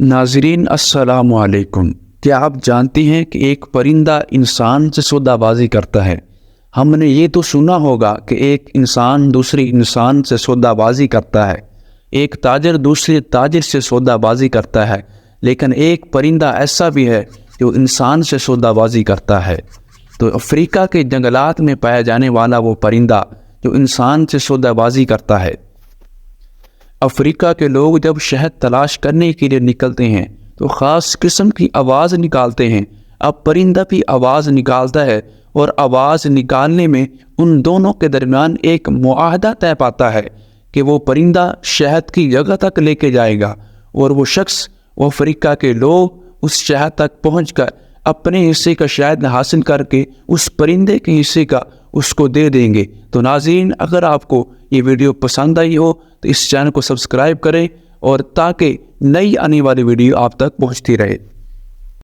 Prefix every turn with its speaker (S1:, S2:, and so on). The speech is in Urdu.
S1: ناظرین السلام علیکم۔ کیا آپ جانتے ہیں کہ ایک پرندہ انسان سے سودا بازی کرتا ہے؟ ہم نے یہ تو سنا ہوگا کہ ایک انسان دوسری انسان سے سودا بازی کرتا ہے، ایک تاجر دوسرے تاجر سے سودا بازی کرتا ہے، لیکن ایک پرندہ ایسا بھی ہے جو انسان سے سودا بازی کرتا ہے۔ تو افریقہ کے جنگلات میں پایا جانے والا وہ پرندہ جو انسان سے سودا بازی کرتا ہے۔ افریقہ کے لوگ جب شہد تلاش کرنے کے لیے نکلتے ہیں تو خاص قسم کی آواز نکالتے ہیں۔ اب پرندہ بھی آواز نکالتا ہے اور آواز نکالنے میں ان دونوں کے درمیان ایک معاہدہ طے پاتا ہے کہ وہ پرندہ شہد کی جگہ تک لے کے جائے گا اور وہ شخص افریقہ کے لوگ اس شہد تک پہنچ کر اپنے حصے کا شہد حاصل کر کے اس پرندے کے حصے کا اس کو دے دیں گے۔ تو ناظرین، اگر آپ کو یہ ویڈیو پسند آئی ہو تو اس چینل کو سبسکرائب کریں اور تاکہ نئی آنے والی ویڈیو آپ تک پہنچتی رہے۔